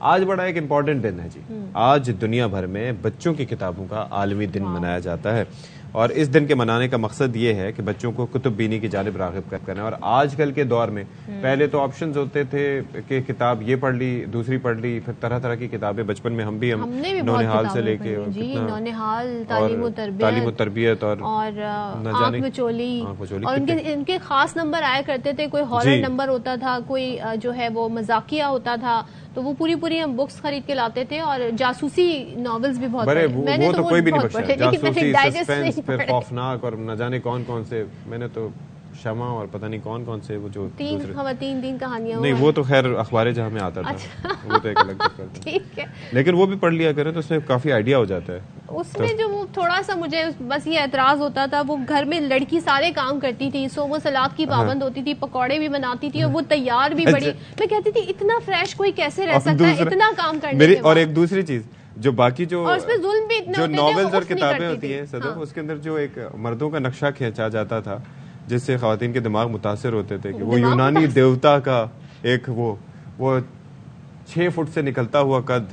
آج بڑا ایک امپورٹنٹ دن ہے جی. آج دنیا بھر میں بچوں کی کتابوں کا عالمی دن منایا جاتا ہے اور اس دن کے منانے کا مقصد یہ ہے کہ بچوں کو کتب بینی کی جانب راغب کرنا. اور آج کل کے دور میں پہلے تو آپشنز ہوتے تھے کہ کتاب یہ پڑھ لی, دوسری پڑھ لی, پھر طرح طرح کی کتابیں. بچپن میں ہم نونہال سے لے کے نونہال, تعلیم و تربیت اور آنکھ مچولی, اور ان کے خاص نمبر آیا کرتے تھے. کوئی ہارر نمبر ہوتا تھا, کوئی جو ہے وہ مذاقیہ ہوتا تھا, تو وہ پوری ہم بکس خرید کے لاتے تھے. اور جاسوسی ناولز بھی بہت پڑھے. میں نے تو کوئی بھی نہیں پڑھے, جاسوسی, سسپینس, پھر خوفناک اور نہ جانے کون سے. میں نے تو شمع اور پتہ نہیں کون سے وہ جو تین خواتین, تین کہانیاں. نہیں وہ تو خیر اخبار جہاں میں آتا تھا, وہ تو ایک الگ چیز تھا, لیکن وہ بھی پڑھ لیا کرے تو اس میں کافی آئیڈیا ہو جاتا ہے. اس میں جو وہ تھوڑا سا مجھے بس یہ اعتراض ہوتا تھا, وہ گھر میں لڑکی سارے کام کرتی تھی, صوم و صلات کی پابند ہوتی تھی, پکوڑے بھی بناتی تھی, اور وہ تیار بھی بڑی. میں کہتی تھی اتنا فریش کوئی کیسے رہ سکتا ہے اتنا کام کرنے کے بعد. اور ایک دوسری چیز جو باقی جو ناولز اور کتابیں ہوتی ہیں صدف, اس کے اندر جو ایک مردوں کا نقشہ کھینچا جاتا تھا جس سے خواتین کے دماغ متاثر ہوتے تھے کہ وہ یونانی دیوتا کا ایک وہ 6 فٹ سے نکلتا ہوا قد,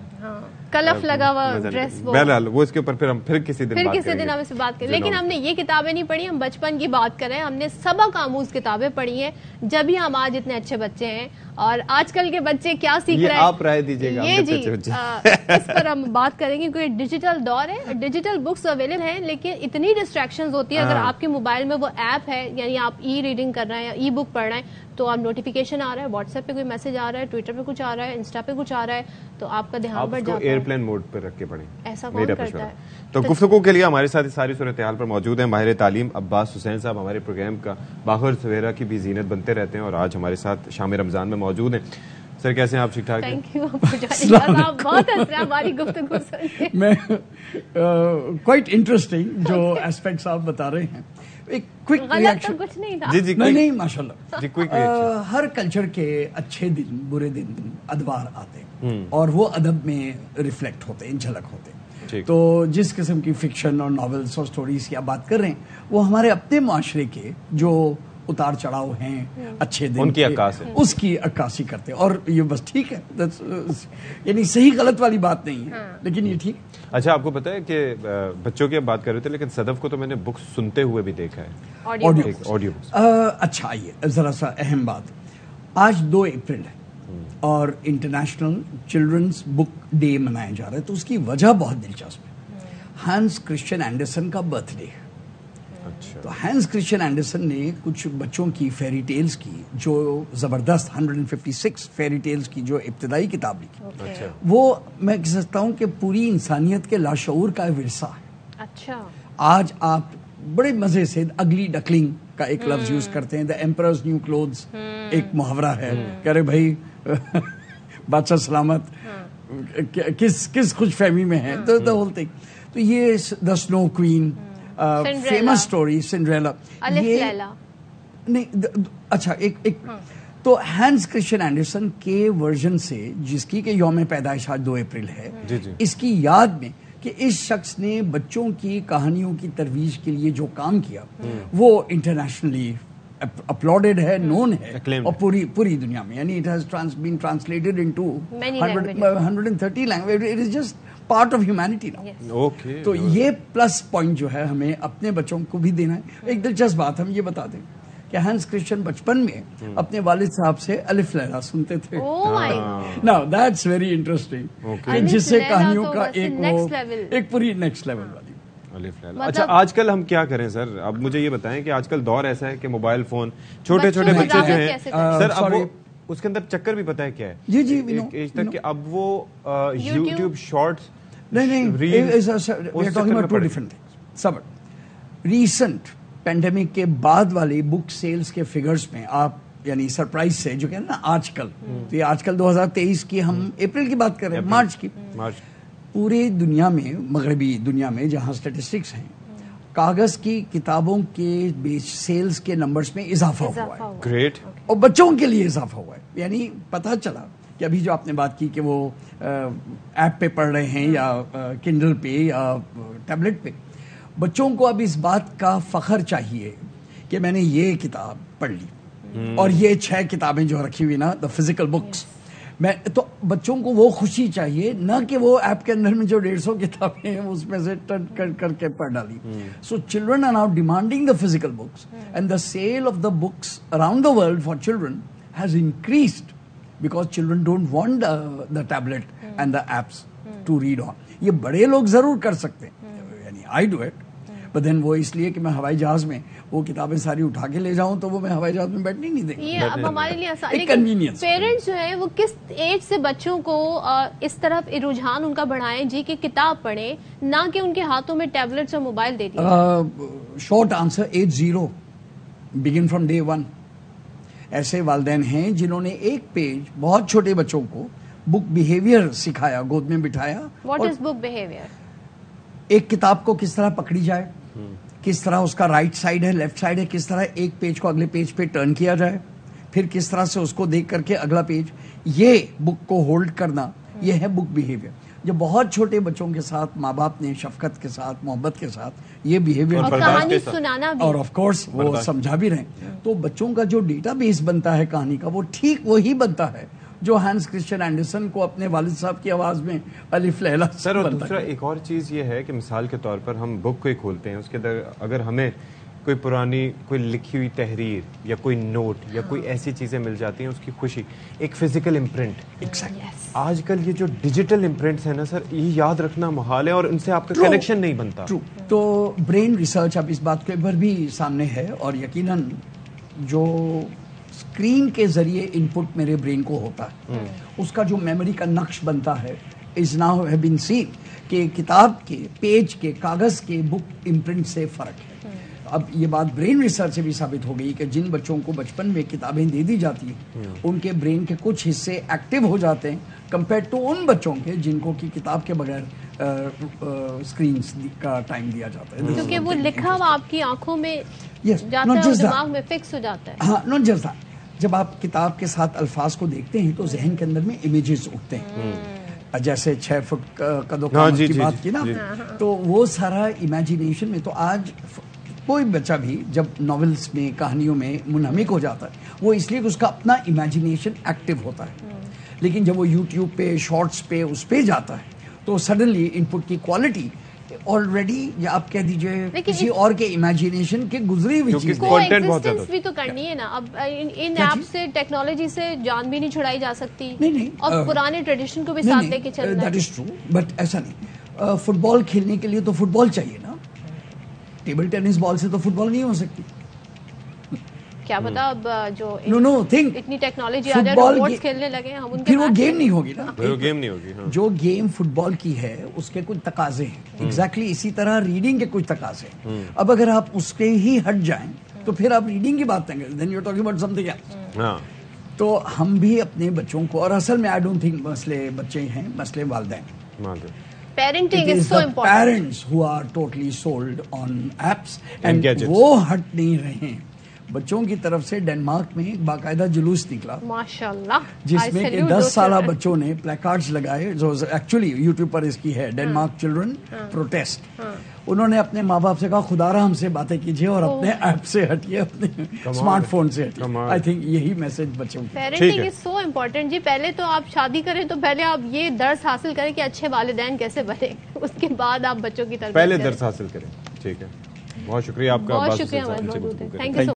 کلف لگا ہوا ڈریس, بہرحال وہ اس کے اوپر پھر کسی دن ہم اس بات کریں. لیکن ہم نے یہ کتابیں نہیں پڑھی, ہم بچپن کی بات کریں. ہم نے سبق آموز کتابیں پڑھی ہیں, جب ہی ہم آج اتنے اچھے بچے ہیں. اور آج کل کے بچے کیا سیکھ رہے ہیں, آپ رائے دیجیے گا. یہ جی اس پر ہم بات کریں گے, کیونکہ ڈیجیٹل دور ہے, ڈیجیٹل بکس اویلیبل ہیں, لیکن اتنی ڈسٹریکشنز ہوتی ہے. اگر آپ کے موبائل میں وہ ایپ ہے, یعنی آپ ای ریڈنگ کر رہے ہیں یا ای بک پڑھ رہے ہیں, تو آپ نوٹیفیکیشن آ رہا ہے, واٹس ایپ پہ کوئی میسج آ رہا ہے, ٹویٹر پہ کچھ آ رہا ہے, انسٹا پہ کچھ آ رہا ہے, تو آپ کا دھیان بڑھ جاتا ہے. ایئرپلین موڈ پہ رکھ کے پڑھیں, ایسا کون کرتا ہے. تو گفتگو کے لیے ہمارے ساتھ ساری صورتحال پر موجود ہیں ماہر تعلیم عباس حسین صاحب. ہمارے پروگرام کا باخر سویرا کی بھی زینت بنتے رہتے ہیں, اور آج ہمارے ساتھ شام رمضان میں موجود ہیں. سر کیسے ہیں آپ, ٹھیک ٹھاک ہیں؟ تھینک یو, بہت ہنس رہے ہیں ہماری گفتگو سن کے. میں کوائٹ انٹرسٹنگ جو ایسپیکٹس آپ بتا رہے ہیں. ایک کوئک ریئیکشن. کچھ نہیں تھا. جی نہیں ماشاءاللہ. جی کوئک ریئیکشن. ہر کلچر کے اچھے دن برے دن ادوار آتے ہیں, اور وہ ادب میں ریفلیکٹ ہوتے ہیں, جھلک ہوتے ہیں. تو جس قسم کی فکشن اور ناولس اور سٹوریز کی آپ بات کر رہے ہیں, وہ ہمارے اپنے معاشرے کے جو اتار چڑھاؤ ہیں اچھے دن, ان کی عکاس ہے, اس کی عکاسی کرتے ہیں. اور یہ بس ٹھیک ہے, یعنی صحیح غلط والی بات نہیں ہے, لیکن یہ ٹھیک. اچھا آپ کو پتا ہے کہ بچوں کی اب بات کر رہے تھے, لیکن صدف کو تو میں نے بکس سنتے ہوئے بھی دیکھا ہے, آڈیو بکس. اچھا آئیے ذرا سا اہم بات. آج 2 اپریل ہے اور انٹرنیشنل چلڈرنس بک ڈے منایا جا رہا ہے. تو اس کی وجہ بہت دلچسپ ہے. ہانس کرسچن اینڈرسن کا برتھ ڈے ہے. تو ہانس کرسچن اینڈرسن نے کچھ بچوں کی فیری ٹیلز کی, جو زبردست 156 فیری ٹیلز کی جو ابتدائی کتاب لکھی, وہ میں کہہ سکتا ہوں کہ پوری انسانیت کے لاشعور کا ورثہ ہے. اچھا آج آپ بڑے مزے سے اگلی ڈکلنگ کا ایک لفظ یوز کرتے ہیں, دا ایمپررز نیو کلوتھز ایک محاورہ ہے, کہہ رہے بھائی بادشاہ سلامت, کس خوش فہمی میں ہے, دا ہول تھنگ. تو یہ دا سنو کوئین, فیمس سٹوری سنڈریلا, نہیں اچھا ایک تو ہانس کرسچن اینڈرسن کے ورژن سے, جس کی کہ یوم پیدائش آج 2 اپریل ہے, اس کی یاد میں کہ اس شخص نے بچوں کی کہانیوں کی ترویج کے لیے جو کام کیا وہ انٹرنیشنلی اپلوڈڈ ہے, نون ہے, اور پوری دنیا میں, یعنی it has been translated into 130 language. It is just part of humanity نا. تو یہ پلس پوائنٹ جو ہے ہمیں اپنے بچوں کو بھی دینا ہے. ایک دلچسپ بات ہم یہ بتا دیں کہ ہانس کرسچن بچپن میں اپنے والد صاحب سے الف لیلا سنتے تھے. ناؤ دیٹس ویری انٹرسٹنگ, جس سے کہانیوں کا ایک پوری نیکسٹ لیول والی. اچھا آج کل ہم کیا کریں سر, اب مجھے یہ بتائیں کہ آج کل دور ایسا ہے کہ موبائل فون, چھوٹے چھوٹے بچے جو ہیں سر, اب وہ اس کے اندر چکر بھی پتہ ہے کیا ہے, جی ایج تک کہ اب وہ یوٹیوب شارٹس, نہیں ریسنٹ پینڈیمک کے بعد والی بک سیلز کے فگرز میں آپ یعنی سرپرائز سے جو کہ نا آج کل, تو یہ آج کل 2023 کی, ہم اپریل کی بات کر رہے ہیں, مارچ کی, پوری دنیا میں, مغربی دنیا میں جہاں اسٹیٹسٹکس ہیں, کاغذ کی کتابوں کے بیچ سیلز کے نمبرز میں اضافہ ہوا ہے. گریٹ. اور بچوں کے لیے اضافہ ہوا ہے. یعنی پتہ چلا کہ ابھی جو آپ نے بات کی کہ وہ ایپ پہ پڑھ رہے ہیں یا کنڈل پہ یا ٹیبلٹ پہ, بچوں کو اب اس بات کا فخر چاہیے کہ میں نے یہ کتاب پڑھ لی, اور یہ 6 کتابیں جو رکھی ہوئی نا, دا فزیکل بکس, میں تو بچوں کو وہ خوشی چاہیے، نہ کہ وہ ایپ کے اندر میں جو 150 کتابیں ہیں اس میں سے ٹن کر کے پڑھ ڈالی. So children are now demanding the physical books and the sale of the books around the world for children has increased because children don't want the tablet and the apps to read on. یہ بڑے لوگ ضرور کر سکتے ہیں، یعنی I do it, but then وہ اس لیے کہ میں ہوائی جہاز میں وہ کتابیں ساری اٹھا کے لے جاؤں تو وہ میں ہوائی جہاز میں بیٹھنے نہیں دیں گے. یہ اب ہمارے لیے آسان، ایک convenience. پیرنٹس جو ہیں وہ کس ایج سے بچوں کو اس طرف رجحان ان کا بڑھائیں جی کہ کتاب پڑھیں، نہ کہ ان کے ہاتھوں میں ٹیبلٹس اور موبائل دے دیں؟ Short answer age 0، begin from day 1. ایسے والدین ہیں جنہوں نے ایک پیج بہت چھوٹے بچوں کو بک بیہیویئر سکھایا، گود میں بٹھایا. What is book behaviour? ایک کتاب کو کس طرح پکڑی جائے، کس طرح اس کا رائٹ سائڈ ہے، لیفٹ سائڈ ہے، کس طرح ایک پیج کو اگلے پیج پہ ٹرن کیا جائے، پھر کس طرح سے اس کو دیکھ کر کے اگلا پیج، یہ بک کو ہولڈ کرنا، یہ ہے بک بیہیویئر. جو بہت چھوٹے بچوں کے ساتھ ماں باپ نے شفقت کے ساتھ، محبت کے ساتھ یہ بیہیویئر اور کہانی سنانا بھی، اور آف کورس وہ سمجھا بھی رہے، تو بچوں کا جو ڈیٹا بیس بنتا ہے کہانی کا وہ ٹھیک وہی بنتا ہے جو ہانس کرسچن اینڈرسن کو اپنے والد صاحب کی آواز میں الف لیلا سر. اور دوسرا ایک اور چیز یہ ہے کہ مثال کے طور پر ہم بک کو ہی کھولتے ہیں، اس کے اندر اگر ہمیں کوئی پرانی کوئی لکھی ہوئی تحریر یا کوئی نوٹ یا کوئی ایسی چیزیں مل جاتی ہیں، اس کی خوشی، ایک فزیکل امپرنٹ. آج کل یہ جو ڈیجیٹل امپرنٹس ہیں نا سر، یہ یاد رکھنا محال ہے اور ان سے آپ کا کنیکشن نہیں بنتا. تو برین ریسرچ اب اس بات کے اوپر بھی سامنے ہے، اور یقیناً جو اسکرین کے ذریعے ان پٹ میرے برین کو ہوتا ہے، اس کا جو میموری کا نقش بنتا ہے از ناؤ ہیو بین سین کہ کتاب کے پیج کے کاغذ کے بک امپرنٹ سے فرق ہے. اب یہ بات برین ریسرچ سے بھی ثابت ہو گئی کہ جن بچوں کو بچپن میں کتابیں دے دی جاتی ہیں ان کے برین کے کچھ حصے ایکٹیو ہو جاتے ہیں کمپیئر ٹو ان بچوں کے جن کو کہ کتاب کے بغیر اسکرینس کا ٹائم دیا جاتا ہے. کیونکہ وہ لکھا ہوا آپ کی آنکھوں میں جاتا ہے اور دماغ میں فکس ہو جاتا ہے. ہاں، ناٹ جسٹ دیٹ. جب آپ کتاب کے ساتھ الفاظ کو دیکھتے ہیں تو ذہن کے اندر میں امیجز اٹھتے ہیں، جیسے 6 فٹ قد و قامت کی بات کی نا، تو وہ سارا امیجینیشن میں. تو آج کوئی بچہ بھی جب ناولس میں، کہانیوں میں منہمک ہو جاتا ہے وہ اس لیے کہ اس کا اپنا امیجینیشن ایکٹیو ہوتا ہے. لیکن جب وہ یوٹیوب پہ، شارٹس پہ، اس پہ جاتا ہے تو سڈنلی ان پٹ کی کوالٹی آلریڈی، یا آپ کہہ دیجئے کسی اور کے امیجینیشن کے گزری ہوئی چیز کو ایگزسٹنس بھی تو کرنی ہے نا. اب ان ایپ سے، ٹیکنالوجی سے جان بھی نہیں چھڑائی جا سکتی، اور پرانے ٹریڈیشن کو بھی ساتھ لے کے چلنا ہے. دیٹ از ٹرو، بٹ ایسا نہیں. فٹ بال کھیلنے کے لیے تو فٹ بال چاہیے نا، ٹیبل ٹینس بال سے تو فٹ بال نہیں ہو سکتی. کیا پتا اب جو اتنی ٹیکنالوجی آ جائے، روبوٹس کھیلنے لگے ہم ان کے، پھر وہ گیم نہیں ہوگی نا. گیم نہیں ہوگی. جو گیم فٹ بال کی ہے اس کے کچھ تقاضے ہیں، ایگزیکٹلی اسی طرح ریڈنگ کے کچھ تقاضے ہیں. اب اگر آپ اس کے ہی ہٹ جائیں تو پھر آپ ریڈنگ کی بات کریں گے، then you are talking about something else. تو ہم بھی اپنے بچوں کو، اور اصل میں آئی ڈونٹ تھنک مسئلے بچے ہیں، مسئلے والدین. Parenting is so important. Parents who are totally sold on apps and وہ ہٹ نہیں رہے ہیں. بچوں کی طرف سے ڈنمارک میں ایک باقاعدہ جلوس نکلا ماشاءاللہ، جس میں کہ 10 سالہ بچوں نے پلیکارڈز لگائے، جو ایکچولی یوٹیوب پر اس کی ہے، ڈنمارک چلڈرن پروٹیسٹ. انہوں نے اپنے ماں باپ سے کہا خدا را ہم سے باتیں کیجیے اور اپنے ایپ سے ہٹیے، اپنے اسمارٹ فون سے ہٹیے. آئی تھنک یہی میسج بچوں کی. پیرنٹنگ از سو امپورٹنٹ جی. پہلے تو آپ شادی کریں تو پہلے آپ یہ درس حاصل کریں کہ اچھے والدین کیسے بنے، اس کے بعد آپ بچوں کی تربیت پہلے درس حاصل کریں. ٹھیک ہے، بہت شکریہ آپ کا. بہت شکریہ ہمارے موجود ہیں. Thank you.